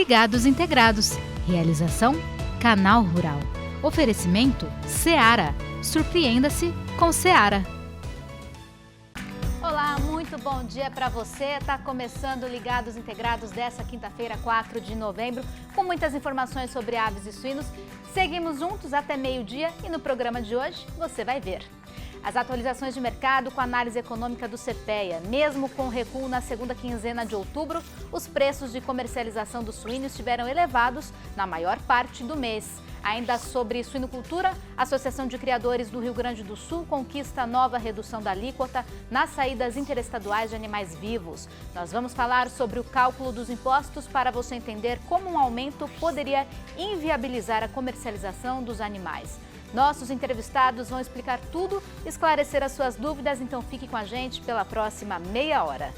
Ligados Integrados. Realização Canal Rural. Oferecimento Seara. Surpreenda-se com Seara. Olá, muito bom dia para você. Está começando Ligados Integrados dessa quinta-feira, 4 de novembro, com muitas informações sobre aves e suínos. Seguimos juntos até meio-dia e no programa de hoje você vai ver as atualizações de mercado com a análise econômica do CPEA. Mesmo com recuo na segunda quinzena de outubro, os preços de comercialização dos suínos estiveram elevados na maior parte do mês. Ainda sobre suinocultura, a Associação de Criadores do Rio Grande do Sul conquista nova redução da alíquota nas saídas interestaduais de animais vivos. Nós vamos falar sobre o cálculo dos impostos para você entender como um aumento poderia inviabilizar a comercialização dos animais. Nossos entrevistados vão explicar tudo, esclarecer as suas dúvidas, então fique com a gente pela próxima meia hora.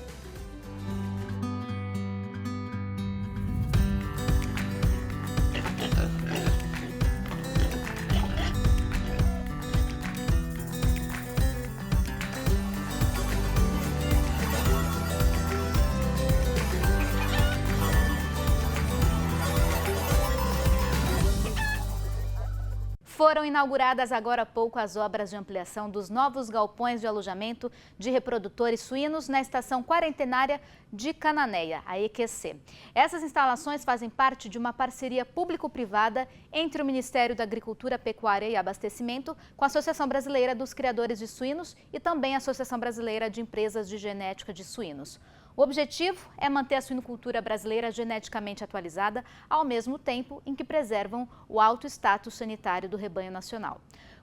Foram inauguradas agora há pouco as obras de ampliação dos novos galpões de alojamento de reprodutores suínos na estação quarentenária de Cananéia, a EQC. Essas instalações fazem parte de uma parceria público-privada entre o Ministério da Agricultura, Pecuária e Abastecimento com a Associação Brasileira dos Criadores de Suínos e também a Associação Brasileira de Empresas de Genética de Suínos. O objetivo é manter a suinocultura brasileira geneticamente atualizada, ao mesmo tempo em que preservam o alto status sanitário do rebanho nacional.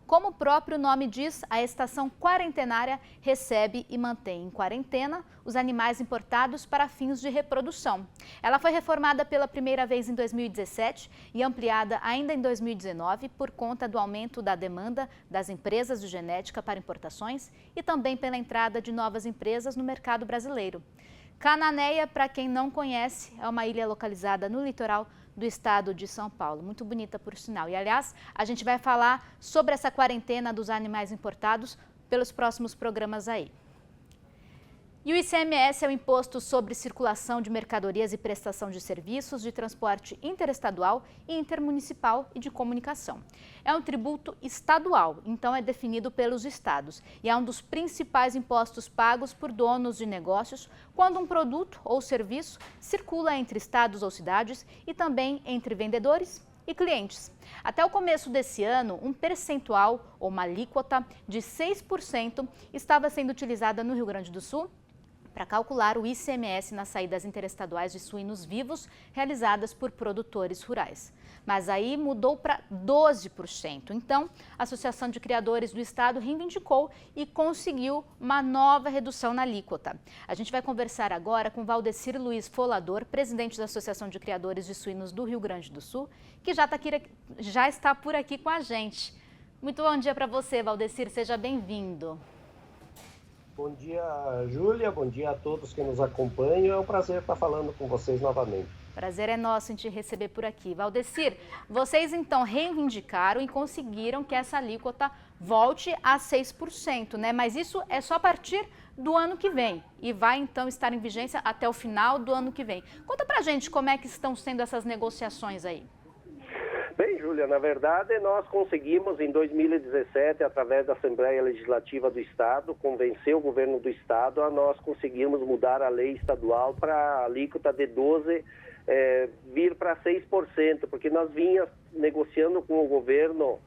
Como o próprio nome diz, a estação quarentenária recebe e mantém em quarentena os animais importados para fins de reprodução. Ela foi reformada pela primeira vez em 2017 e ampliada ainda em 2019 por conta do aumento da demanda das empresas de genética para importações e também pela entrada de novas empresas no mercado brasileiro. Cananéia, para quem não conhece, é uma ilha localizada no litoral do estado de São Paulo. Muito bonita, por sinal. E, aliás, a gente vai falar sobre essa quarentena dos animais importados pelos próximos programas aí. E o ICMS é o Imposto sobre Circulação de Mercadorias e Prestação de Serviços de Transporte Interestadual e Intermunicipal e de Comunicação. É um tributo estadual, então é definido pelos estados e é um dos principais impostos pagos por donos de negócios quando um produto ou serviço circula entre estados ou cidades e também entre vendedores e clientes. Até o começo desse ano, um percentual ou uma alíquota de 6% estava sendo utilizada no Rio Grande do Sul para calcular o ICMS nas saídas interestaduais de suínos vivos realizadas por produtores rurais. Mas aí mudou para 12%. Então, a Associação de Criadores do Estado reivindicou e conseguiu uma nova redução na alíquota. A gente vai conversar agora com Valdecir Luiz Folador, presidente da Associação de Criadores de Suínos do Rio Grande do Sul, que já está por aqui com a gente. Muito bom dia para você, Valdecir, seja bem-vindo. Bom dia, Júlia. Bom dia a todos que nos acompanham. É um prazer estar falando com vocês novamente. Prazer é nosso em te receber por aqui. Valdecir, vocês então reivindicaram e conseguiram que essa alíquota volte a 6%, né? Mas isso é só a partir do ano que vem e vai então estar em vigência até o final do ano que vem. Conta pra gente como é que estão sendo essas negociações aí. Bem, Júlia, na verdade nós conseguimos em 2017, através da Assembleia Legislativa do Estado, convencer o governo do Estado a nós conseguirmos mudar a lei estadual para a alíquota de 12% vir para 6%, porque nós vinhamos negociando com o governo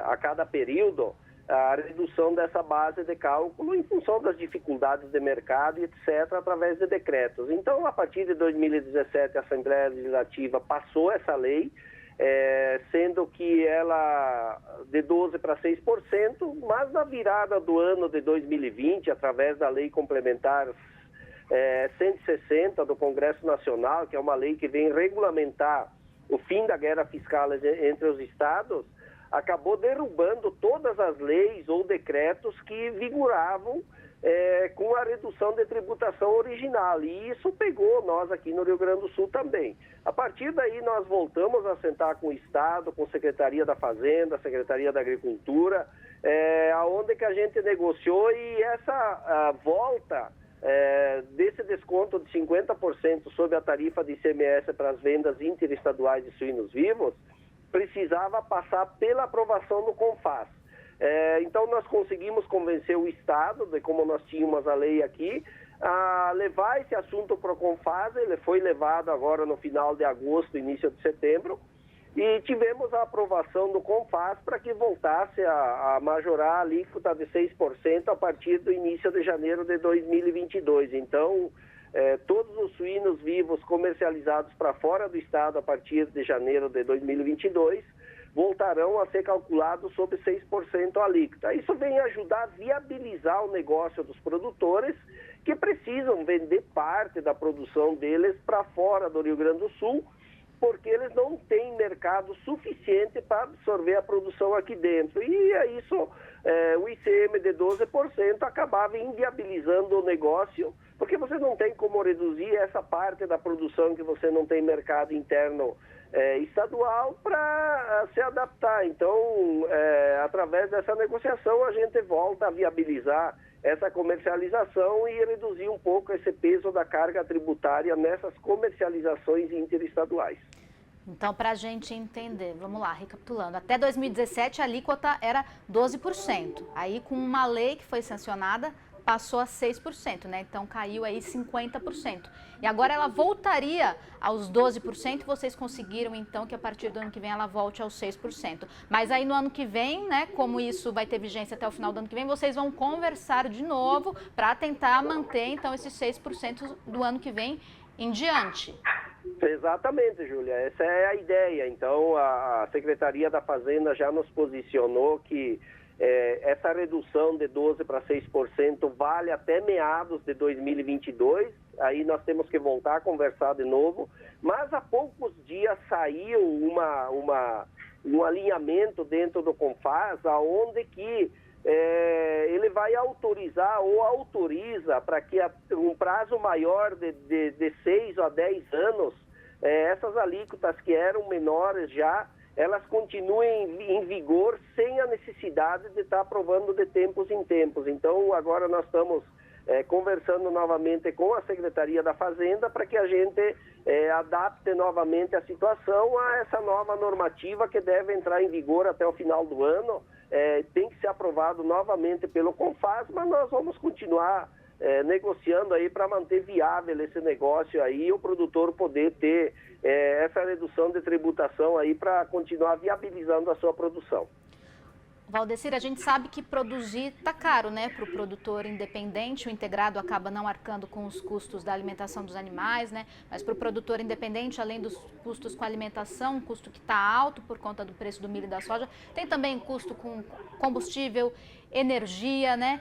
a cada período a redução dessa base de cálculo em função das dificuldades de mercado, etc., através de decretos. Então, a partir de 2017, a Assembleia Legislativa passou essa lei, sendo que ela de 12% para 6%, mas na virada do ano de 2020, através da Lei Complementar 160 do Congresso Nacional, que é uma lei que vem regulamentar o fim da guerra fiscal entre os estados, acabou derrubando todas as leis ou decretos que vigoravam com a redução de tributação original. E isso pegou nós aqui no Rio Grande do Sul também. A partir daí nós voltamos a sentar com o Estado, com a Secretaria da Fazenda, a Secretaria da Agricultura, aonde que a gente negociou, e essa volta desse desconto de 50% sobre a tarifa de ICMS para as vendas interestaduais de suínos vivos, precisava passar pela aprovação do CONFAS. Então, nós conseguimos convencer o Estado, de como nós tínhamos a lei aqui, a levar esse assunto para o CONFAS. Ele foi levado agora no final de agosto, início de setembro, e tivemos a aprovação do CONFAS para que voltasse a majorar a alíquota de 6% a partir do início de janeiro de 2022. Então, todos os suínos vivos comercializados para fora do estado a partir de janeiro de 2022 voltarão a ser calculados sob 6% a alíquota. Isso vem ajudar a viabilizar o negócio dos produtores que precisam vender parte da produção deles para fora do Rio Grande do Sul, porque eles não têm mercado suficiente para absorver a produção aqui dentro. E isso, o ICM de 12% acabava inviabilizando o negócio, porque você não tem como reduzir essa parte da produção que você não tem mercado interno estadual para se adaptar. Então, através dessa negociação, a gente volta a viabilizar essa comercialização e reduzir um pouco esse peso da carga tributária nessas comercializações interestaduais. Então, para a gente entender, vamos lá, recapitulando, até 2017 a alíquota era 12%, aí com uma lei que foi sancionada passou a 6%, né? Então caiu aí 50%. E agora ela voltaria aos 12%, vocês conseguiram então que a partir do ano que vem ela volte aos 6%. Mas aí no ano que vem, né, como isso vai ter vigência até o final do ano que vem, vocês vão conversar de novo para tentar manter então esses 6% do ano que vem em diante. Exatamente, Júlia, essa é a ideia. Então a Secretaria da Fazenda já nos posicionou que essa redução de 12% para 6% vale até meados de 2022, aí nós temos que voltar a conversar de novo, mas há poucos dias saiu um alinhamento dentro do CONFAS, onde que ele vai autorizar ou autoriza para que um prazo maior de 6 a 10 anos, essas alíquotas que eram menores já, elas continuem em vigor sem a necessidade de estar aprovando de tempos em tempos. Então, agora nós estamos conversando novamente com a Secretaria da Fazenda para que a gente adapte novamente a situação a essa nova normativa que deve entrar em vigor até o final do ano. Tem que ser aprovado novamente pelo CONFAS, mas nós vamos continuar negociando aí para manter viável esse negócio aí, o produtor poder ter essa redução de tributação aí para continuar viabilizando a sua produção. Valdecir, a gente sabe que produzir está caro, né, para o produtor independente. O integrado acaba não arcando com os custos da alimentação dos animais, né? Mas para o produtor independente, além dos custos com alimentação, um custo que está alto por conta do preço do milho e da soja, tem também custo com combustível, energia, né?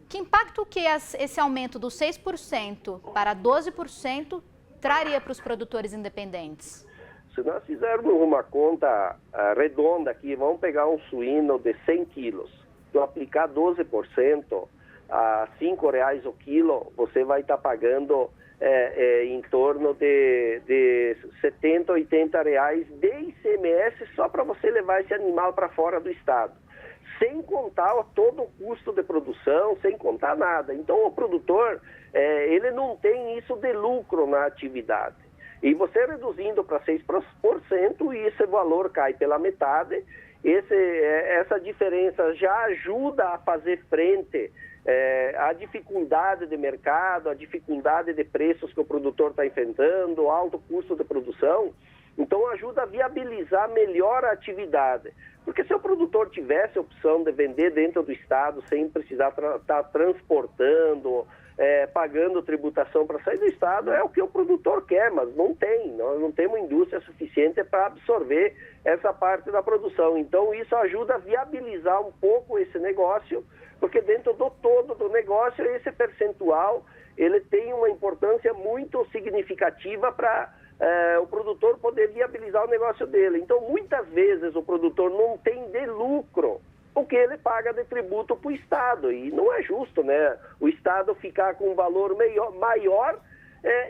Que impacto que esse aumento do 6% para 12% traria para os produtores independentes? Se nós fizermos uma conta redonda aqui, vamos pegar um suíno de 100 quilos, se eu aplicar 12% a R$5 o quilo, você vai estar pagando em torno de 70, 80 reais de ICMS só para você levar esse animal para fora do estado. Sem contar todo o custo de produção, sem contar nada. Então o produtor, ele não tem isso de lucro na atividade. E você reduzindo para 6%, e esse valor cai pela metade, essa diferença já ajuda a fazer frente à dificuldade de mercado, à dificuldade de preços que o produtor está enfrentando, o alto custo de produção. Então ajuda a viabilizar melhor a atividade. Porque se o produtor tivesse a opção de vender dentro do estado sem precisar estar transportando, pagando tributação para sair do estado, é o que o produtor quer, mas não tem. Nós não temos indústria suficiente para absorver essa parte da produção. Então isso ajuda a viabilizar um pouco esse negócio, porque dentro do todo do negócio, esse percentual ele tem uma importância muito significativa para o produtor poder viabilizar o negócio dele. Então, muitas vezes o produtor não tem de lucro o que ele paga de tributo para o Estado. E não é justo, né? O Estado ficar com um valor maior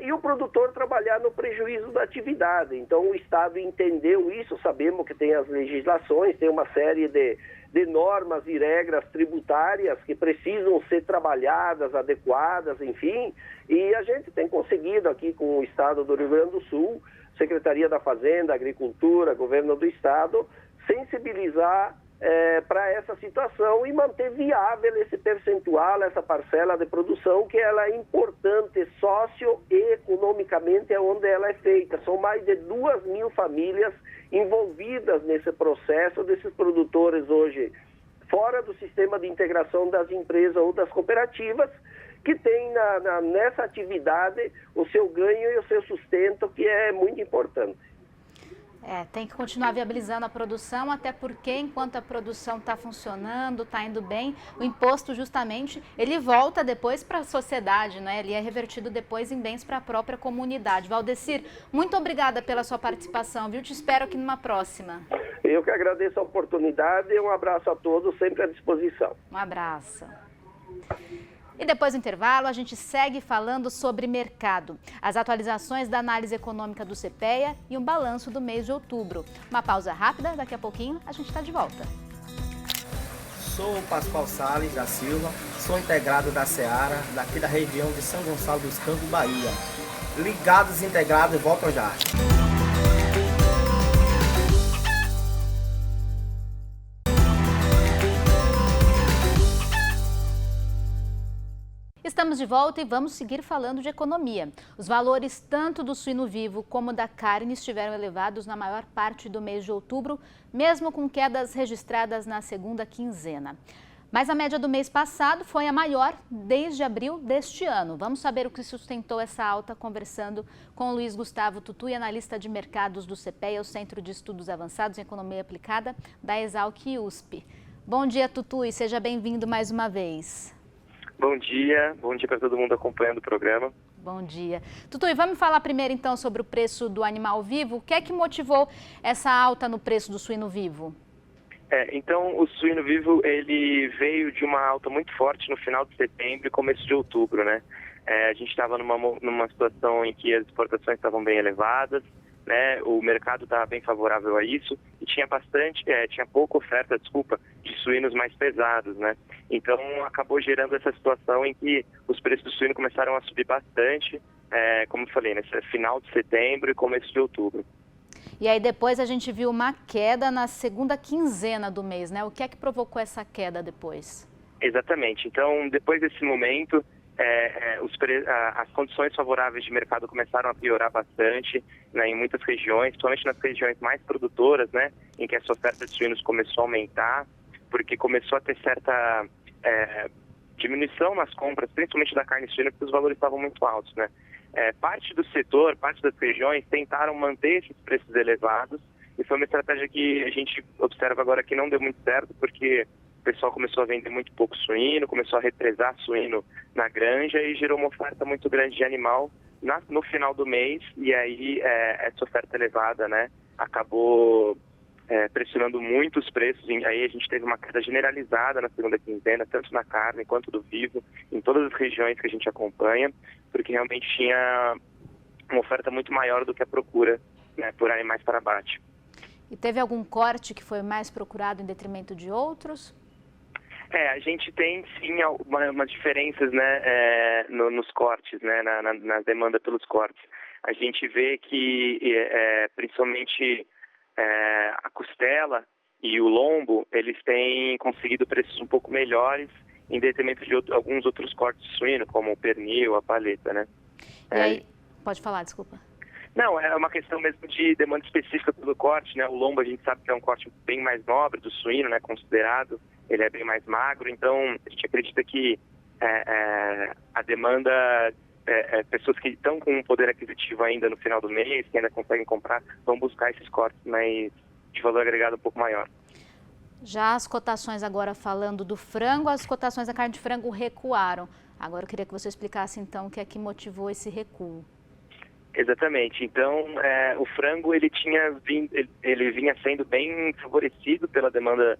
e o produtor trabalhar no prejuízo da atividade. Então o Estado entendeu isso, sabemos que tem as legislações, tem uma série de normas e regras tributárias que precisam ser trabalhadas, adequadas, enfim, e a gente tem conseguido aqui com o Estado do Rio Grande do Sul, Secretaria da Fazenda, Agricultura, Governo do Estado, sensibilizar para essa situação e manter viável esse percentual, essa parcela de produção, que ela é importante socio e economicamente é onde ela é feita. São mais de 2.000 famílias envolvidas nesse processo, desses produtores hoje fora do sistema de integração das empresas ou das cooperativas, que tem nessa atividade o seu ganho e o seu sustento, que é muito importante. Tem que continuar viabilizando a produção, até porque enquanto a produção está funcionando, está indo bem, o imposto justamente, ele volta depois para a sociedade, né? Ele é revertido depois em bens para a própria comunidade. Valdecir, muito obrigada pela sua participação, viu? Te espero aqui numa próxima. Eu que agradeço a oportunidade e um abraço a todos, sempre à disposição. Um abraço. E depois do intervalo, a gente segue falando sobre mercado, as atualizações da análise econômica do CPEA e um balanço do mês de outubro. Uma pausa rápida, daqui a pouquinho a gente está de volta. Sou o Pascoal Salles da Silva, sou integrado da Seara, daqui da região de São Gonçalo dos Campos, Bahia. Ligados, integrados, voltam já. Estamos de volta e vamos seguir falando de economia. Os valores tanto do suíno vivo como da carne estiveram elevados na maior parte do mês de outubro, mesmo com quedas registradas na segunda quinzena. Mas a média do mês passado foi a maior desde abril deste ano. Vamos saber o que sustentou essa alta conversando com o Luiz Gustavo Tutui, analista de mercados do CPEA, o Centro de Estudos Avançados em Economia Aplicada da Exalc USP. Bom dia, Tutui, seja bem-vindo mais uma vez. Bom dia para todo mundo acompanhando o programa. Bom dia. Tutui, vamos falar primeiro então sobre o preço do animal vivo. O que é que motivou essa alta no preço do suíno vivo? Então o suíno vivo ele veio de uma alta muito forte no final de setembro e começo de outubro, né? A gente estava numa situação em que as exportações estavam bem elevadas, né? O mercado estava bem favorável a isso e tinha pouca oferta, de suínos mais pesados, né? Então acabou gerando essa situação em que os preços do suíno começaram a subir bastante, como eu falei, nesse final de setembro e começo de outubro. E aí depois a gente viu uma queda na segunda quinzena do mês, né? O que é que provocou essa queda depois? Exatamente. Então, depois desse momento, as condições favoráveis de mercado começaram a piorar bastante, né, em muitas regiões, principalmente nas regiões mais produtoras, né, em que essa oferta de suínos começou a aumentar, porque começou a ter certa diminuição nas compras, principalmente da carne suína, porque os valores estavam muito altos, né. Parte do setor, parte das regiões tentaram manter esses preços elevados, e foi uma estratégia que a gente observa agora que não deu muito certo, porque o pessoal começou a vender muito pouco suíno, começou a represar suíno na granja e gerou uma oferta muito grande de animal no final do mês, e aí essa oferta elevada, né, acabou pressionando muito os preços. Aí a gente teve uma queda generalizada na segunda quinzena, tanto na carne quanto do vivo, em todas as regiões que a gente acompanha, porque realmente tinha uma oferta muito maior do que a procura, né, por animais para abate. E teve algum corte que foi mais procurado em detrimento de outros? A gente tem sim umas diferenças, né, nos cortes, né, na demanda pelos cortes. A gente vê que principalmente a costela e o lombo, eles têm conseguido preços um pouco melhores em detrimento de alguns outros cortes de suíno, como o pernil, a paleta, né? E aí, pode falar, desculpa. Não, é uma questão mesmo de demanda específica pelo corte, né? O lombo a gente sabe que é um corte bem mais nobre do suíno, né? Considerado, ele é bem mais magro, então a gente acredita que a demanda, pessoas que estão com um poder aquisitivo ainda no final do mês, que ainda conseguem comprar, vão buscar esses cortes mais de valor agregado um pouco maior. Já as cotações agora falando do frango, as cotações da carne de frango recuaram. Agora eu queria que você explicasse então o que é que motivou esse recuo. Exatamente. Então, o frango ele vinha sendo bem favorecido pela demanda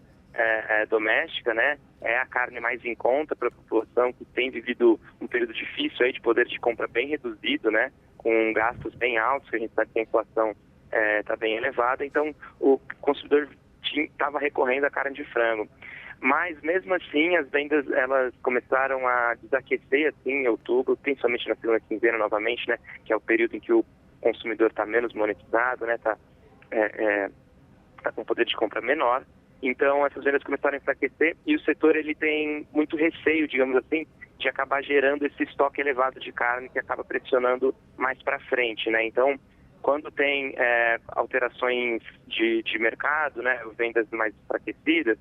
doméstica, né? é a carne mais em conta para a população que tem vivido um período difícil aí de poder de compra bem reduzido, né? Com gastos bem altos, que a gente sabe que a inflação está bem elevada, então o consumidor estava recorrendo à carne de frango. Mas mesmo assim, as vendas elas começaram a desaquecer assim, em outubro, principalmente na segunda quinzena novamente, né? Que é o período em que o consumidor está menos monetizado, né? Tá com poder de compra menor. Então essas vendas começaram a enfraquecer e o setor ele tem muito receio, digamos assim, de acabar gerando esse estoque elevado de carne que acaba pressionando mais para frente, né? Então, quando tem alterações de mercado, né, vendas mais enfraquecidas,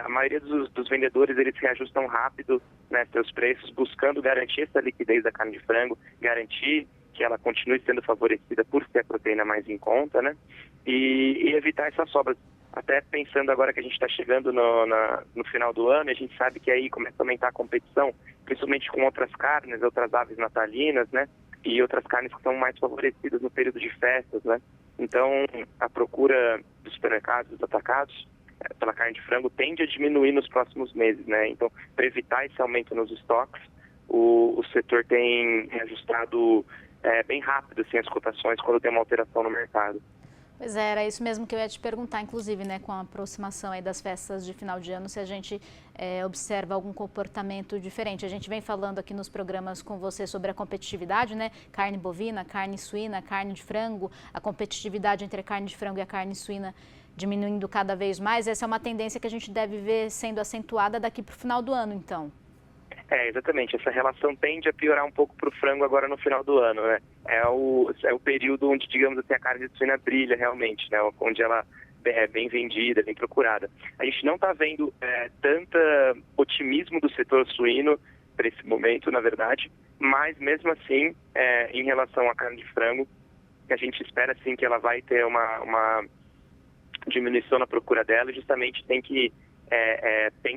a maioria dos vendedores eles reajustam rápido, né, seus preços, buscando garantir essa liquidez da carne de frango, garantir que ela continue sendo favorecida por ser a proteína mais em conta, né, e evitar essas sobras. Até pensando agora que a gente está chegando no final do ano, a gente sabe que aí começa a aumentar a competição, principalmente com outras carnes, outras aves natalinas, né, e outras carnes que são mais favorecidas no período de festas, né. Então, a procura dos supermercados, dos atacados, pela carne de frango tende a diminuir nos próximos meses, né. Então, para evitar esse aumento nos estoques, o setor tem reajustado bem rápido assim, as cotações quando tem uma alteração no mercado. Pois é, era isso mesmo que eu ia te perguntar, inclusive, né, com a aproximação aí das festas de final de ano, se a gente observa algum comportamento diferente. A gente vem falando aqui nos programas com você sobre a competitividade, né, carne bovina, carne suína, carne de frango, a competitividade entre a carne de frango e a carne suína diminuindo cada vez mais. Essa é uma tendência que a gente deve ver sendo acentuada daqui para o final do ano, então. Exatamente. Essa relação tende a piorar um pouco para o frango agora no final do ano, né? É o período onde, digamos assim, a carne de suína brilha realmente, né? Onde ela é bem vendida, bem procurada. A gente não está vendo tanto otimismo do setor suíno para esse momento, na verdade, mas mesmo assim, em relação à carne de frango, a gente espera sim que ela vai ter uma diminuição na procura dela e justamente tem que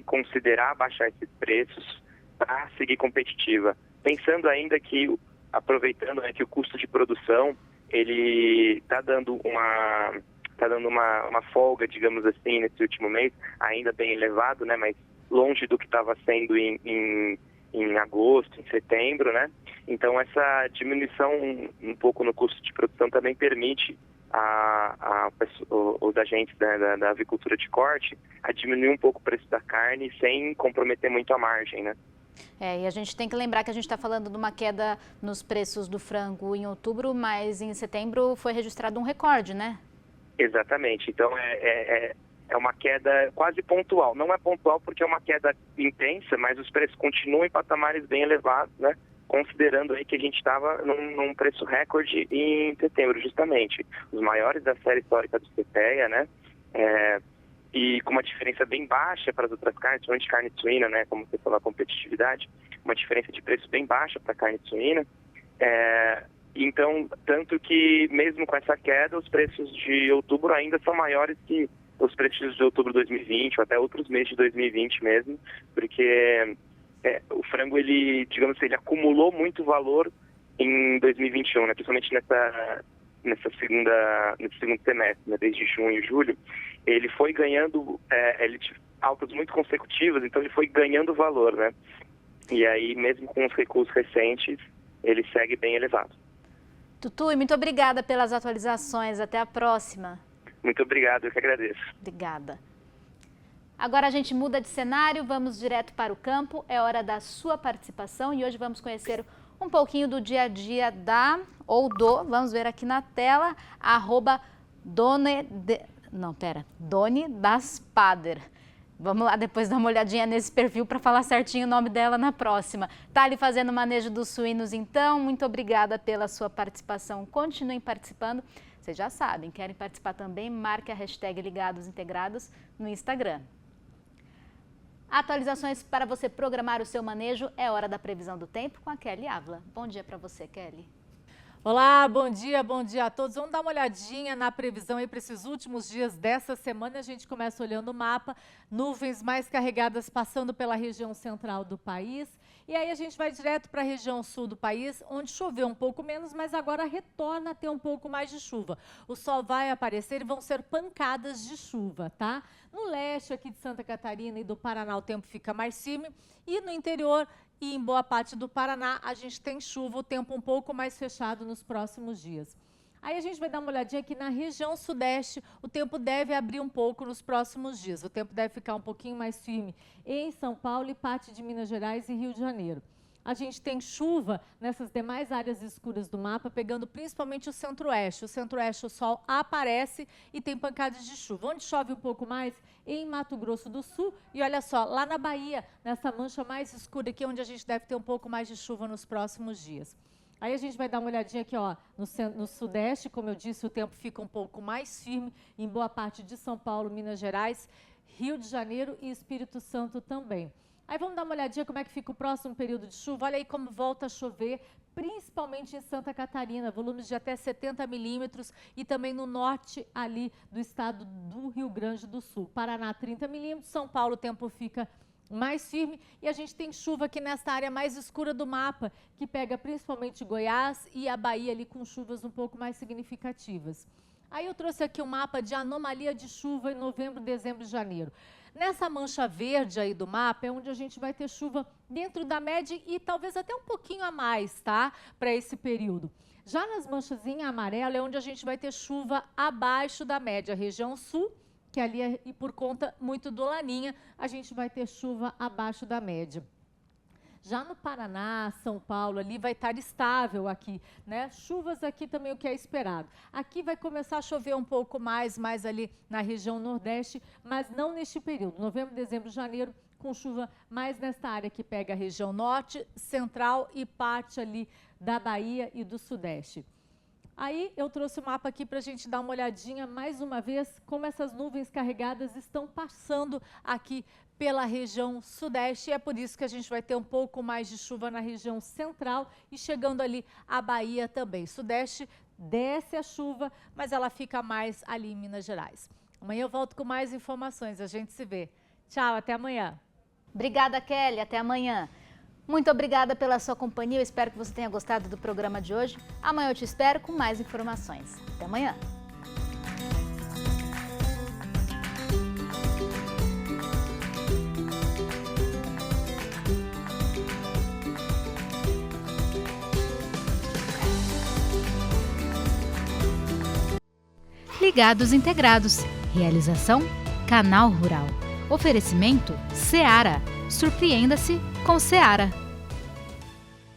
considerar baixar esses preços para seguir competitiva. Pensando ainda que, aproveitando que o custo de produção, ele está dando uma folga, digamos assim, nesse último mês, ainda bem elevado, né, mas longe do que estava sendo em agosto, em setembro, né? Então essa diminuição um pouco no custo de produção também permite os agentes da avicultura de corte a diminuir um pouco o preço da carne sem comprometer muito a margem, né? E a gente tem que lembrar que a gente está falando de uma queda nos preços do frango em outubro, mas em setembro foi registrado um recorde, né? Exatamente. Então é uma queda quase pontual. Não é pontual porque é uma queda intensa, mas os preços continuam em patamares bem elevados, né? Considerando aí que a gente estava num preço recorde em setembro, justamente. Os maiores da série histórica do CPEA, né? E com uma diferença bem baixa para as outras carnes, principalmente carne suína, né? Como você falou, a competitividade, uma diferença de preço bem baixa para a carne suína. Então, tanto que mesmo com essa queda, os preços de outubro ainda são maiores que os preços de outubro de 2020, ou até outros meses de 2020 mesmo, porque o frango, ele, digamos assim, ele acumulou muito valor em 2021, né? Principalmente nesse segundo semestre, né? Desde junho e julho, ele foi ganhando altas muito consecutivas, então ele foi ganhando valor, né? E aí, mesmo com os recuos recentes, ele segue bem elevado. Tutu, muito obrigada pelas atualizações. Até a próxima. Muito obrigado, eu que agradeço. Obrigada. Agora a gente muda de cenário, vamos direto para o campo. É hora da sua participação e hoje vamos conhecer um pouquinho do dia a dia vamos ver aqui na tela, @Doni das Pader. Vamos lá depois dar uma olhadinha nesse perfil para falar certinho o nome dela na próxima. Tá ali fazendo manejo dos suínos então, muito obrigada pela sua participação. Continuem participando, vocês já sabem, querem participar também, marque a hashtag Ligados Integrados no Instagram. Atualizações para você programar o seu manejo, é hora da previsão do tempo com a Kelly Ávila. Bom dia para você, Kelly. Olá, bom dia a todos. Vamos dar uma olhadinha na previsão aí para esses últimos dias dessa semana. A gente começa olhando o mapa, nuvens mais carregadas passando pela região central do país E aí a gente vai direto para a região sul do país, onde choveu um pouco menos, mas agora retorna a ter um pouco mais de chuva. O sol vai aparecer e vão ser pancadas de chuva, tá? No leste aqui de Santa Catarina e do Paraná o tempo fica mais firme e no interior e em boa parte do Paraná a gente tem chuva, o tempo um pouco mais fechado nos próximos dias. Aí a gente vai dar uma olhadinha aqui na região sudeste, o tempo deve abrir um pouco nos próximos dias. O tempo deve ficar um pouquinho mais firme em São Paulo e parte de Minas Gerais e Rio de Janeiro. A gente tem chuva nessas demais áreas escuras do mapa, pegando principalmente o centro-oeste. O centro-oeste o sol aparece e tem pancadas de chuva. Onde chove um pouco mais? Em Mato Grosso do Sul. E olha só, lá na Bahia, nessa mancha mais escura aqui, onde a gente deve ter um pouco mais de chuva nos próximos dias. Aí a gente vai dar uma olhadinha aqui, ó, no sudeste, como eu disse, o tempo fica um pouco mais firme em boa parte de São Paulo, Minas Gerais, Rio de Janeiro e Espírito Santo também. Aí vamos dar uma olhadinha como é que fica o próximo período de chuva. Olha aí como volta a chover, principalmente em Santa Catarina, volumes de até 70 milímetros e também no norte ali do estado do Rio Grande do Sul. Paraná 30 milímetros, São Paulo o tempo fica mais firme e a gente tem chuva aqui nesta área mais escura do mapa, que pega principalmente Goiás e a Bahia ali com chuvas um pouco mais significativas. Aí eu trouxe aqui um mapa de anomalia de chuva em novembro, dezembro e janeiro. Nessa mancha verde aí do mapa é onde a gente vai ter chuva dentro da média e talvez até um pouquinho a mais, tá? Para esse período. Já nas manchas em amarelo é onde a gente vai ter chuva abaixo da média, região sul, que ali é, e por conta muito do Laninha, a gente vai ter chuva abaixo da média. Já no Paraná, São Paulo, ali vai estar estável aqui, né? Chuvas aqui também o que é esperado. Aqui vai começar a chover um pouco mais ali na região nordeste, mas não neste período, novembro, dezembro, janeiro, com chuva mais nesta área que pega a região norte, central e parte ali da Bahia e do sudeste. Aí eu trouxe o mapa aqui para a gente dar uma olhadinha mais uma vez como essas nuvens carregadas estão passando aqui pela região sudeste e é por isso que a gente vai ter um pouco mais de chuva na região central e chegando ali a Bahia também. Sudeste desce a chuva, mas ela fica mais ali em Minas Gerais. Amanhã eu volto com mais informações, a gente se vê. Tchau, até amanhã. Obrigada, Kelly, até amanhã. Muito obrigada pela sua companhia, eu espero que você tenha gostado do programa de hoje. Amanhã eu te espero com mais informações. Até amanhã. Ligados Integrados. Realização Canal Rural. Oferecimento Seara. Surpreenda-se com Seara.